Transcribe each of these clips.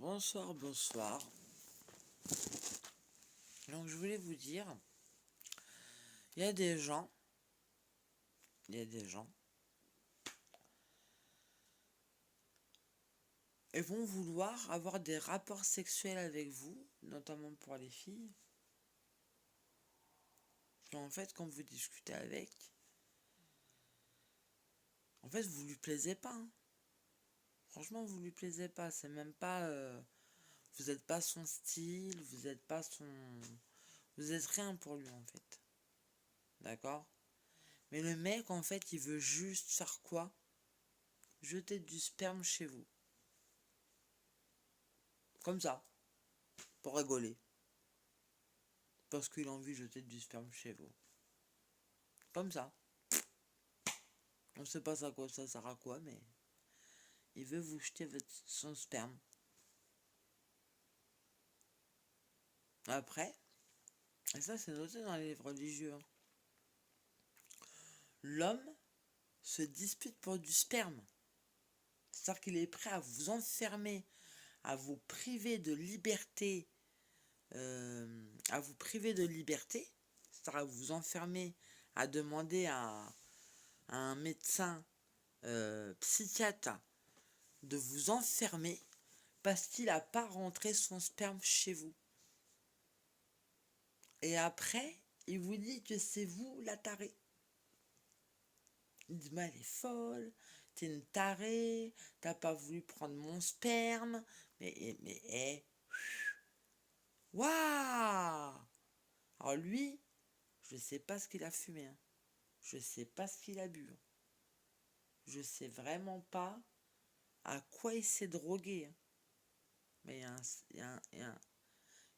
Bonsoir, bonsoir. Donc je voulais vous dire, il y a des gens, ils vont vouloir avoir des rapports sexuels avec vous, notamment pour les filles. Et en fait, quand vous discutez avec, en fait, vous lui plaisez pas. Franchement, vous lui plaisez pas. C'est même pas, vous êtes pas son style, vous êtes pas son, vous êtes rien pour lui en fait. D'accord? Mais le mec, en fait, il veut juste faire quoi? Jeter du sperme chez vous. Comme ça, pour rigoler. Parce qu'il a envie de jeter du sperme chez vous. Comme ça. On sait pas ça quoi, ça sert à quoi, mais il veut vous jeter son sperme. Après, et ça c'est noté dans les livres religieux, l'homme se dispute pour du sperme. C'est-à-dire qu'il est prêt à vous enfermer, à vous priver de liberté, c'est-à-dire à vous enfermer, à demander à un médecin psychiatre de vous enfermer parce qu'il n'a pas rentré son sperme chez vous. Et après, il vous dit que c'est vous la tarée. Il dit, mais elle est folle, t'es une tarée, t'as pas voulu prendre mon sperme, mais, waouh! Alors lui, je sais pas ce qu'il a fumé, je sais pas ce qu'il a bu, je sais vraiment pas à quoi il s'est drogué, mais il y a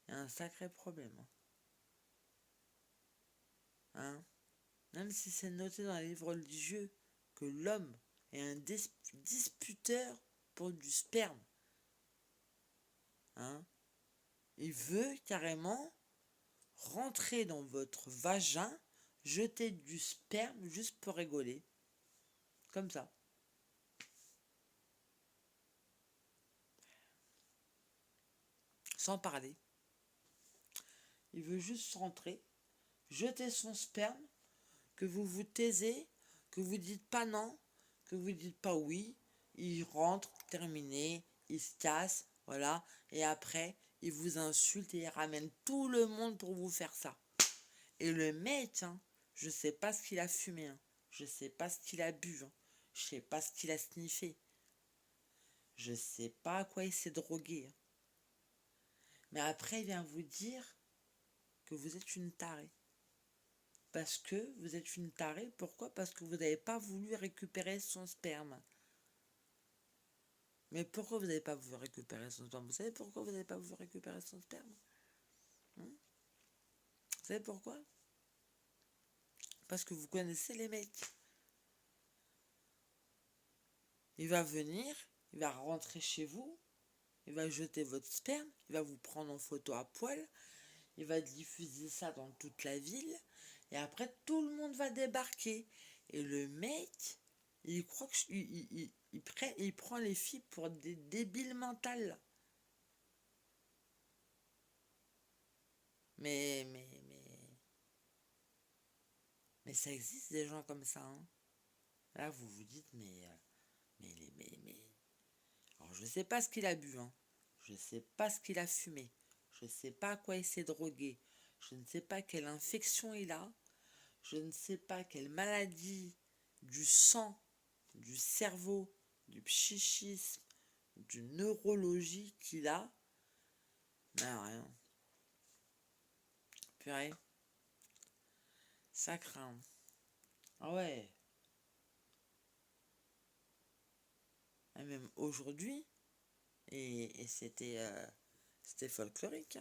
un sacré problème. Même si c'est noté dans les livres religieux que l'homme est un disputeur pour du sperme. Il veut carrément rentrer dans votre vagin, jeter du sperme juste pour rigoler. Comme ça. Sans parler. Il veut juste rentrer, jeter son sperme, que vous vous taisez, que vous dites pas non, que vous dites pas oui. Il rentre, terminé, il se casse, voilà. Et après, il vous insulte et il ramène tout le monde pour vous faire ça. Et le mec, je sais pas ce qu'il a fumé, je sais pas ce qu'il a bu, je sais pas ce qu'il a sniffé, je sais pas à quoi il s'est drogué. Mais après, il vient vous dire que vous êtes une tarée. Parce que vous êtes une tarée, pourquoi? Parce que vous n'avez pas voulu récupérer son sperme. Mais pourquoi vous n'avez pas voulu récupérer son sperme? Vous savez pourquoi vous n'avez pas voulu récupérer son sperme? Vous savez pourquoi? Parce que vous connaissez les mecs. Il va venir, il va rentrer chez vous, il va jeter votre sperme, il va vous prendre en photo à poil, il va diffuser ça dans toute la ville, et après tout le monde va débarquer. Et le mec, il croit que il prend les filles pour des débiles mentales. Mais ça existe des gens comme ça. Là, vous vous dites, mais. Alors, je sais pas ce qu'il a bu, Je sais pas ce qu'il a fumé. Je sais pas à quoi il s'est drogué. Je ne sais pas quelle infection il a. Je ne sais pas quelle maladie du sang, du cerveau, du psychisme, du neurologie qu'il a. Mais rien. Purée. Ça craint. Ah ouais. Et même aujourd'hui. Et c'était folklorique.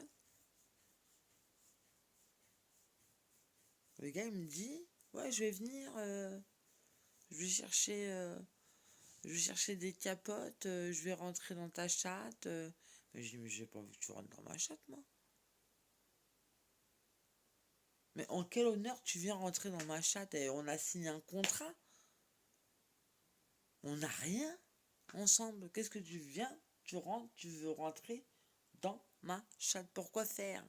Le gars il me dit, ouais, je vais venir, je vais chercher des capotes, je vais rentrer dans ta chatte. Mais je dis, mais j'ai pas envie que tu rentres dans ma chatte, moi. Mais en quel honneur tu viens rentrer dans ma chatte? Et on a signé un contrat. On n'a rien ensemble. Qu'est-ce que tu viens tu rentres, tu veux rentrer dans ma chatte. Pourquoi faire?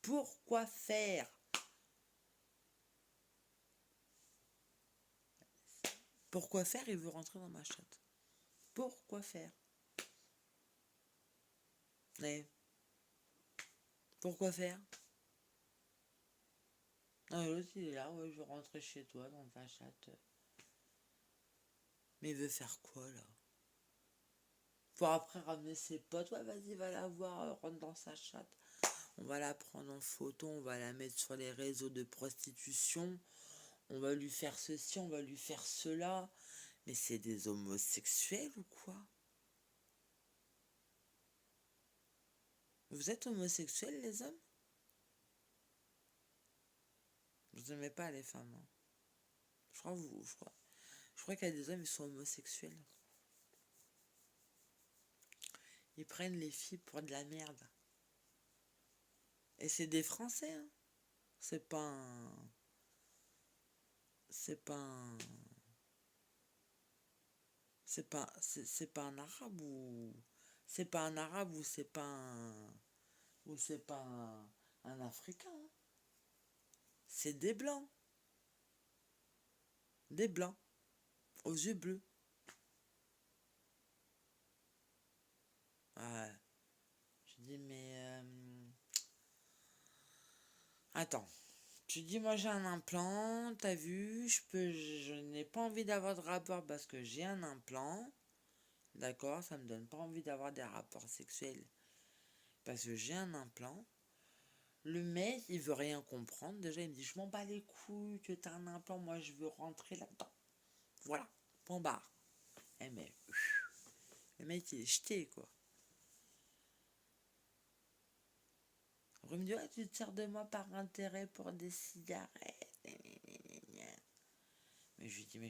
Pourquoi faire? Pourquoi faire? Il veut rentrer dans ma chatte. Pourquoi faire? Mais pourquoi faire? Non, l'autre il est là, ouais, je veux rentrer chez toi dans ta chatte. Mais il veut faire quoi là? Pour après ramener ses potes, ouais, vas-y, va la voir, rentre dans sa chatte. On va la prendre en photo, on va la mettre sur les réseaux de prostitution. On va lui faire ceci, on va lui faire cela. Mais c'est des homosexuels ou quoi? Vous êtes homosexuels, les hommes? Vous n'aimez pas les femmes, hein? Je crois qu'il y a des hommes qui sont homosexuels. Ils prennent les filles pour de la merde. Et c'est des Français, hein? C'est pas un... C'est pas un... C'est pas un arabe ou... C'est pas un arabe ou c'est pas un... Ou c'est pas un africain, hein? C'est des blancs. Des blancs. Aux yeux bleus. Ouais. Je dis, mais... Attends. Tu dis, moi j'ai un implant, t'as vu, je n'ai pas envie d'avoir de rapport parce que j'ai un implant. D'accord, ça me donne pas envie d'avoir des rapports sexuels parce que j'ai un implant. Le mec, il veut rien comprendre. Déjà, il me dit, je m'en bats les couilles que t'as un implant, moi je veux rentrer là-dedans. Voilà, point barre. Eh mais, le mec, il est jeté, quoi. Après, il me dit, ouais, tu te sers de moi par intérêt pour des cigarettes. Mais je lui dis, mais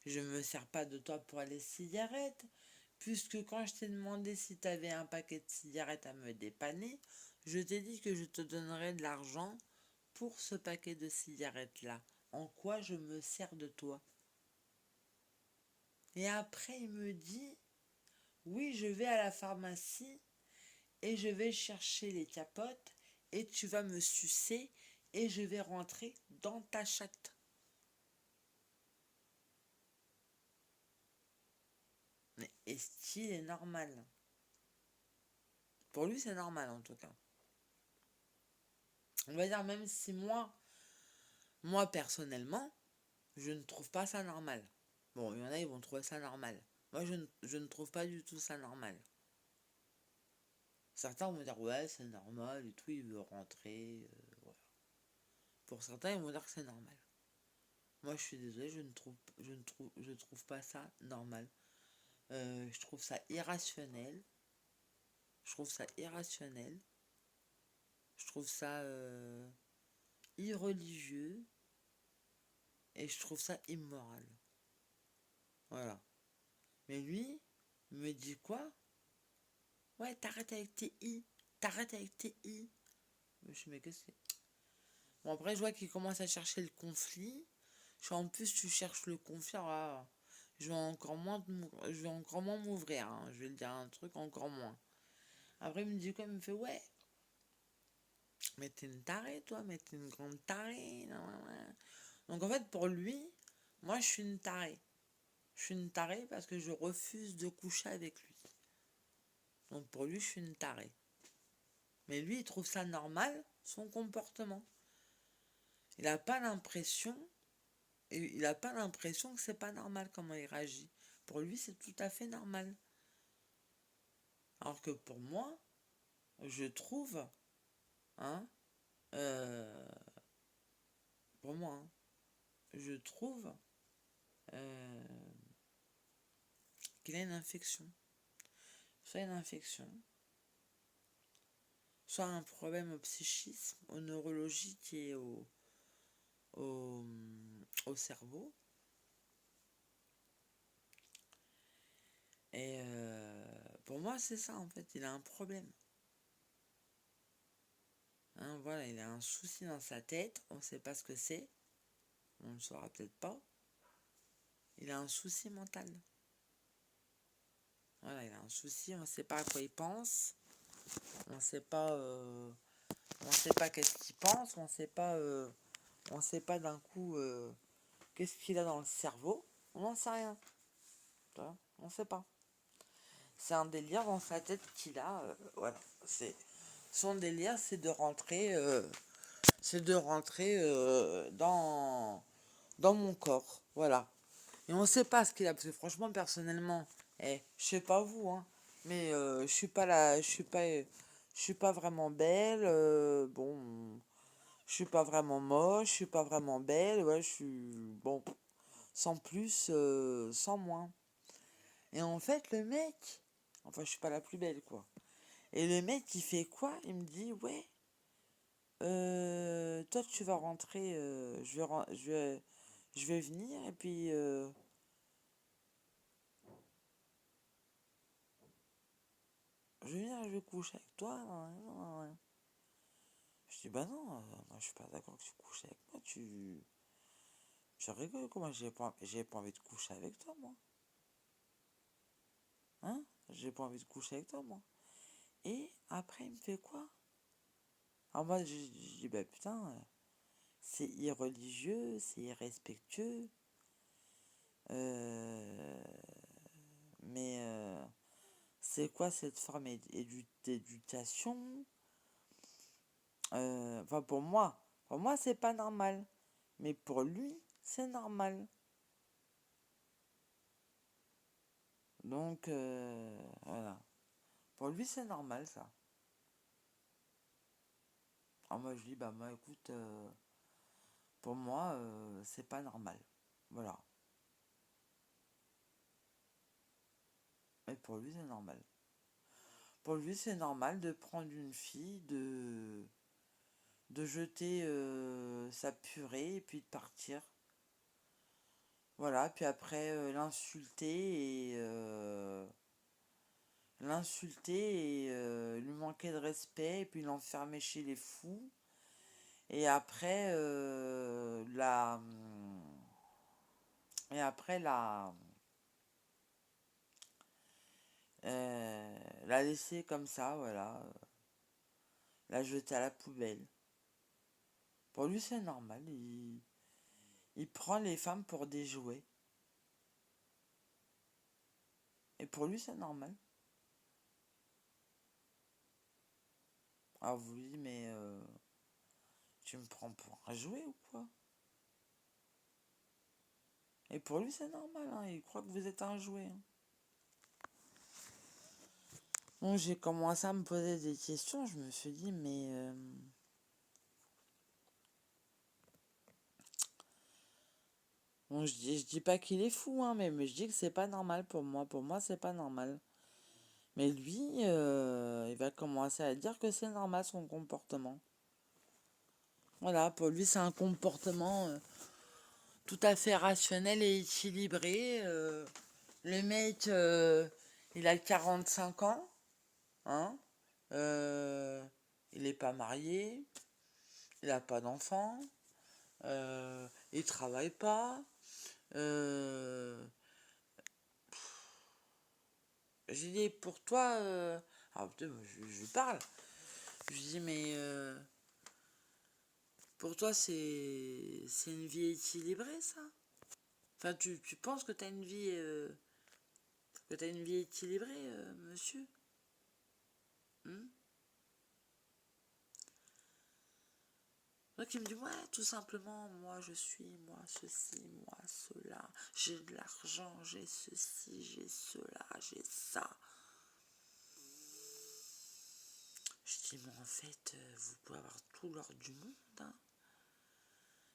je me sers pas de toi pour les cigarettes. Puisque quand je t'ai demandé si tu avais un paquet de cigarettes à me dépanner, je t'ai dit que je te donnerais de l'argent pour ce paquet de cigarettes-là. En quoi je me sers de toi? Et après, il me dit, oui, je vais à la pharmacie et je vais chercher les capotes et tu vas me sucer et je vais rentrer dans ta chatte. Mais est-ce qu'il est normal? Pour lui, c'est normal en tout cas. On va dire même si moi personnellement, je ne trouve pas ça normal. Bon, il y en a, ils vont trouver ça normal. Moi, je ne trouve pas du tout ça normal. Certains vont me dire, ouais, c'est normal et tout, il veut rentrer. Voilà. Pour certains, ils vont dire que c'est normal. Moi, je suis désolée, je trouve pas ça normal. Je trouve ça irrationnel. Je trouve ça irrationnel. Je trouve ça irreligieux. Et je trouve ça immoral. Voilà. Mais lui, il me dit quoi? Ouais, t'arrêtes avec tes i. T'arrêtes avec tes i. Je me suis dit, mais qu'est-ce que c'est? Bon, après, je vois qu'il commence à chercher le conflit. En plus, tu cherches le conflit. Ah, je vais encore moins m'ouvrir, hein. Je vais le dire un truc encore moins. Après, il me dit quoi? Il me fait, ouais. Mais t'es une tarée, toi. Mais t'es une grande tarée. Donc, en fait, pour lui, moi, je suis une tarée. Je suis une tarée parce que je refuse de coucher avec lui. Donc, pour lui, je suis une tarée. Mais lui, il trouve ça normal, son comportement. Il n'a pas l'impression, que c'est pas normal comment il réagit. Pour lui, c'est tout à fait normal. Alors que pour moi, je trouve, hein, euh, pour moi, hein, je trouve euh, qu'il a une infection. Soit une infection, soit un problème au psychisme, au neurologique et au, au cerveau. Et pour moi, c'est ça en fait, il a un problème. Hein, voilà, il a un souci dans sa tête, on ne sait pas ce que c'est, on ne le saura peut-être pas. Il a un souci mental. Voilà, il a un souci, on ne sait pas à quoi il pense, on sait pas qu'est-ce qu'il pense, on sait pas d'un coup qu'est-ce qu'il a dans le cerveau, on n'en sait rien, tu vois, on sait pas. C'est un délire dans sa tête qu'il a, voilà, c'est son délire, c'est de rentrer dans mon corps, voilà. Et on sait pas ce qu'il a, parce que franchement, personnellement, je sais pas vous, hein, mais je suis pas là, je suis pas vraiment belle, bon, je suis pas vraiment moche, je suis pas vraiment belle, ouais, je suis, bon, sans plus, sans moins. Et en fait, le mec, enfin, je suis pas la plus belle, quoi. Et le mec, il fait quoi? Il me dit, ouais, toi, tu vas rentrer, je vais venir, et puis, je vais venir, je vais coucher avec toi. Je dis, bah non, moi, je suis pas d'accord que tu couches avec moi, tu rigoles, comment j'ai pas envie de coucher avec toi, moi. Hein? J'ai pas envie de coucher avec toi, moi. Et après, il me fait quoi? Alors moi, je dis, bah putain, c'est irreligieux, c'est irrespectueux, euh, mais c'est quoi cette forme d'éducation? Enfin, pour moi, c'est pas normal, mais pour lui, c'est normal. Donc, voilà. Pour lui, c'est normal, ça. Alors moi, je dis, bah moi, écoute, pour moi, c'est pas normal. Voilà. Mais pour lui, c'est normal. Pour lui, c'est normal de prendre une fille, de jeter sa purée et puis de partir. Voilà, puis après l'insulter et lui manquer de respect et puis l'enfermer chez les fous. Et après et après la laisser comme ça, voilà, la jeter à la poubelle. Pour lui, c'est normal, il prend les femmes pour des jouets. Et pour lui, c'est normal. Alors vous lui dites, mais tu me prends pour un jouet ou quoi? Et pour lui, c'est normal, hein, il croit que vous êtes un jouet. Hein. Donc j'ai commencé à me poser des questions, je me suis dit, mais... bon, je dis pas qu'il est fou, hein, mais je dis que c'est pas normal pour moi. Pour moi, c'est pas normal. Mais lui, il va commencer à dire que c'est normal son comportement. Voilà, pour lui, c'est un comportement tout à fait rationnel et équilibré. Le mec, il a 45 ans, hein. Il n'est pas marié, il n'a pas d'enfant, il travaille pas. J'ai dit, pour toi, alors, je parle, je dis, mais pour toi, c'est une vie équilibrée, ça? Enfin, tu penses que t'as une vie équilibrée, monsieur? Hmm. Donc il me dit, ouais, tout simplement, moi je suis, moi ceci, moi cela, j'ai de l'argent, j'ai ceci, j'ai cela, j'ai ça. Je dis, mais en fait, vous pouvez avoir tout l'or du monde. Hein.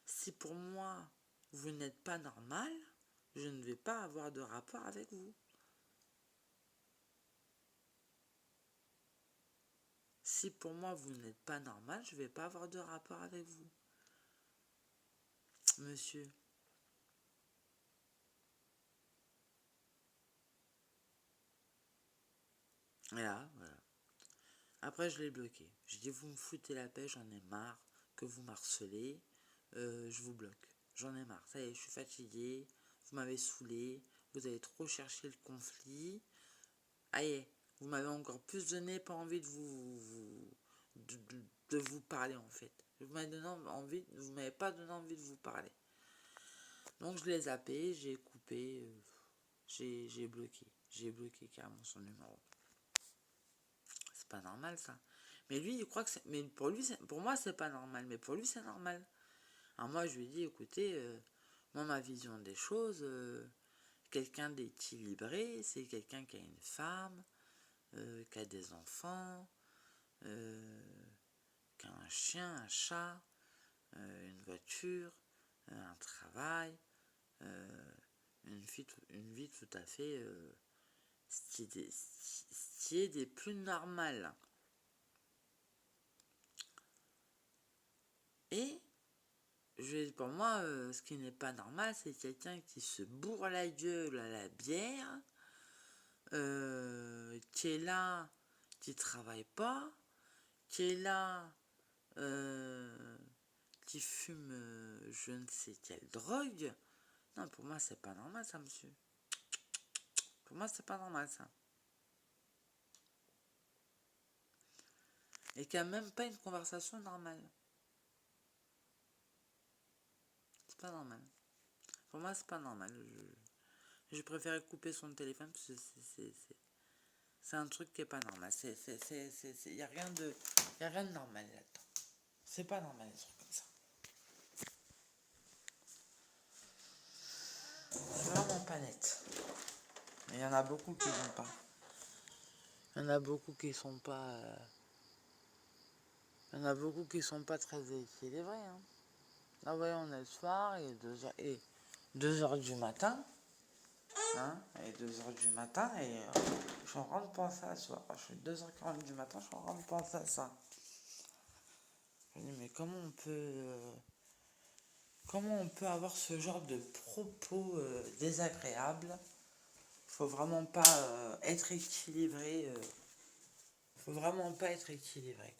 Si pour moi, vous n'êtes pas normal, je ne vais pas avoir de rapport avec vous. Si pour moi, vous n'êtes pas normal, je ne vais pas avoir de rapport avec vous. Monsieur. Et là, voilà. Après, je l'ai bloqué. Je dis, vous me foutez la paix, j'en ai marre que vous m'harcelez. Je vous bloque. J'en ai marre. Ça y est, je suis fatigué. Vous m'avez saoulé. Vous avez trop cherché le conflit. Allez, vous m'avez encore plus donné pas envie de de vous parler en fait. Vous m'avez pas donné envie de vous parler. Donc je l'ai zappé, j'ai coupé, j'ai bloqué. J'ai bloqué carrément son numéro. C'est pas normal ça. Mais lui, il croit que c'est. Mais pour moi, c'est pas normal. Mais pour lui, c'est normal. Alors moi, je lui ai dit, écoutez, moi, ma vision des choses, quelqu'un d'équilibré, c'est quelqu'un qui a une femme, qui a des enfants, qui a un chien, un chat, une voiture, un travail, une vie tout à fait ce qui est des plus normales. Et pour moi, ce qui n'est pas normal, c'est quelqu'un qui se bourre la gueule à la bière, qui est là, qui travaille pas, qui est là, qui fume je ne sais quelle drogue. Non, pour moi, c'est pas normal ça, monsieur. Pour moi, c'est pas normal ça. Et qui a même pas une conversation normale. C'est pas normal. Pour moi, c'est pas normal. Je préférais couper son téléphone parce que c'est un truc qui est pas normal. Y a rien de normal là-dedans. C'est pas normal les trucs comme ça. C'est vraiment pas net. Mais il y en a beaucoup qui vont pas. Il y en a beaucoup qui sont pas. Il y en a beaucoup qui sont pas très équilibrés. Hein. Là, voyez, on est le soir et 2h du matin. Hein, et 2h du matin et je suis en train de penser à ça. Je suis 2h40 du matin, je suis en train de penser à ça. Je me dis, mais comment on peut avoir ce genre de propos désagréables. Faut vraiment pas être équilibré. Faut vraiment pas être équilibré.